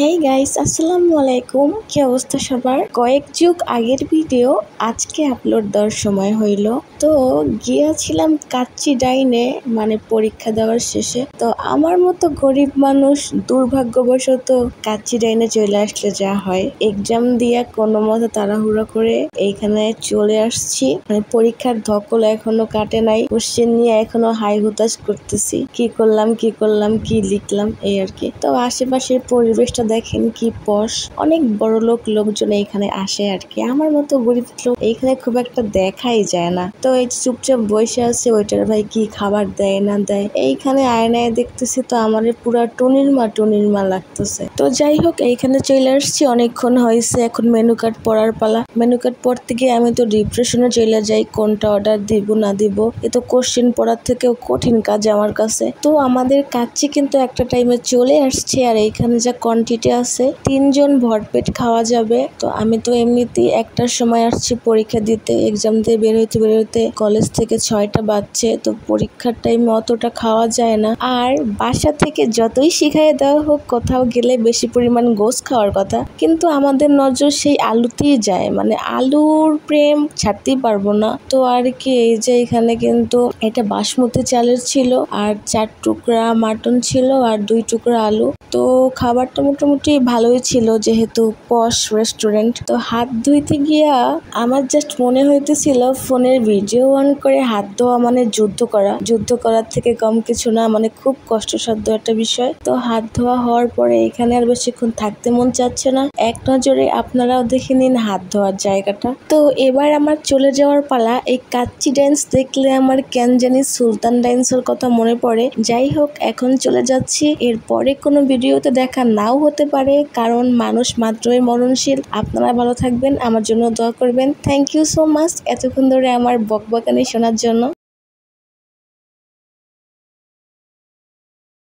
Hey guys, আসসালামু আলাইকুম। কি অবস্থা সবার? কয়েক যুগ আগের ভিডিও আজকে আপলোড দেওয়ার সময় হইল। তো গিয়েছিলাম কাচ্চি ডাইনে, মানে পরীক্ষা দেওয়ার শেষে। তো আমার মতো গরিব মানুষ দুর্ভাগ্যবশত কাচ্চি ডাইনে চলে আসলে যা হয়, এক্সাম দিয়ে কোনো মতো তাড়াহুড়ো করে এইখানে চলে আসছি। মানে পরীক্ষার ধকল এখনো কাটে নাই, কোশ্চেন নিয়ে এখনো হাই হুতাশ করতেছি, কি করলাম কি লিখলাম, এই আর কি। তো আশেপাশের পরিবেশটা দেখেন কি পশ, অনেক বড় লোকজন এইখানে আসে আর কি। আমার মতো গরিব লোক এইখানে খুব একটা দেখাই যায় না। তো এই চুপচাপ বসে আছে, ওইটার ভাই কি খাবার দেয় না দেয়, এইখানে আয়নায় দেখতেছি তো আমার পুরা টনির মা লাগতেছে। তো যাই হোক, এইখানে চলে আসছি, অনেকক্ষণ হয়েছে। এখন মেনু কার্ড পড়ার পালা। মেনু কার্ড পড়তে গিয়ে আমি তো ডিপ্রেশনে চলে যাই, কোনটা অর্ডার দিব না দিব। এ তো কোশ্চেন পড়ার থেকেও কঠিন কাজ আমার কাছে। তো আমাদের কাচ্চি কিন্তু একটা টাইমে চলে আসছে, আর এইখানে যা কোয়ান্টিটি আছে 3 জন ভরপেট খাওয়া যাবে। তো আমি তো এমনিতেই একটার সময় আসছি পরীক্ষা দিতে, এক্সাম দিয়ে বের হইতে কলেজ থেকে 6টা বাজছে। তো পরীক্ষার টাইমে অতটা খাওয়া যায় না। আর বাসা থেকে যতই শিখাই দেওয়া হোক, কোথাও গেলে বেশি পরিমাণ গোস খাওয়ার কথা, কিন্তু আমাদের নজর সেই আলুতেই যায়, মানে আলুর প্রেম ছাড়তেই পারবো না। তো আর কি, এই যে এখানে কিন্তু এটা বাসমতি চালের ছিল, আর 4 টুকরা মাটন ছিল, আর 2 টুকরা আলু। তো খাবারটা মোটামুটি ভালোই ছিল, যেহেতু পশ রেস্টুরেন্ট। তো হাত ধুইতে গিয়া আমার জাস্ট মনে হইতেছিল ফোনের ভিডিও অন করে হাত ধোয়া মানে যুদ্ধ করার থেকে কম কিছু না, মানে খুব কষ্টসাধ্য একটা বিষয়। তো হাত ধোয়া হওয়ার পরে এখানে আর বেশিক্ষণ থাকতে মন চাচ্ছে না। এক নজরে আপনারাও দেখে নিন হাত ধোয়ার জায়গাটা। তো এবার আমার চলে যাওয়ার পালা। এই কাচ্চি ডান্স দেখলে আমার কেন জানি সুলতান ডান্সের কথা মনে পড়ে। যাই হোক, এখন চলে যাচ্ছি। এরপরে কোনো ভিডিওতে দেখা নাও হতে পারে, কারণ মানুষ মাত্রই মরণশীল। আপনারা ভালো থাকবেন, আমার জন্য দোয়া করবেন। থ্যাংক ইউ সো মাচ এতক্ষণ ধরে আমার বকবকানি শোনার জন্য।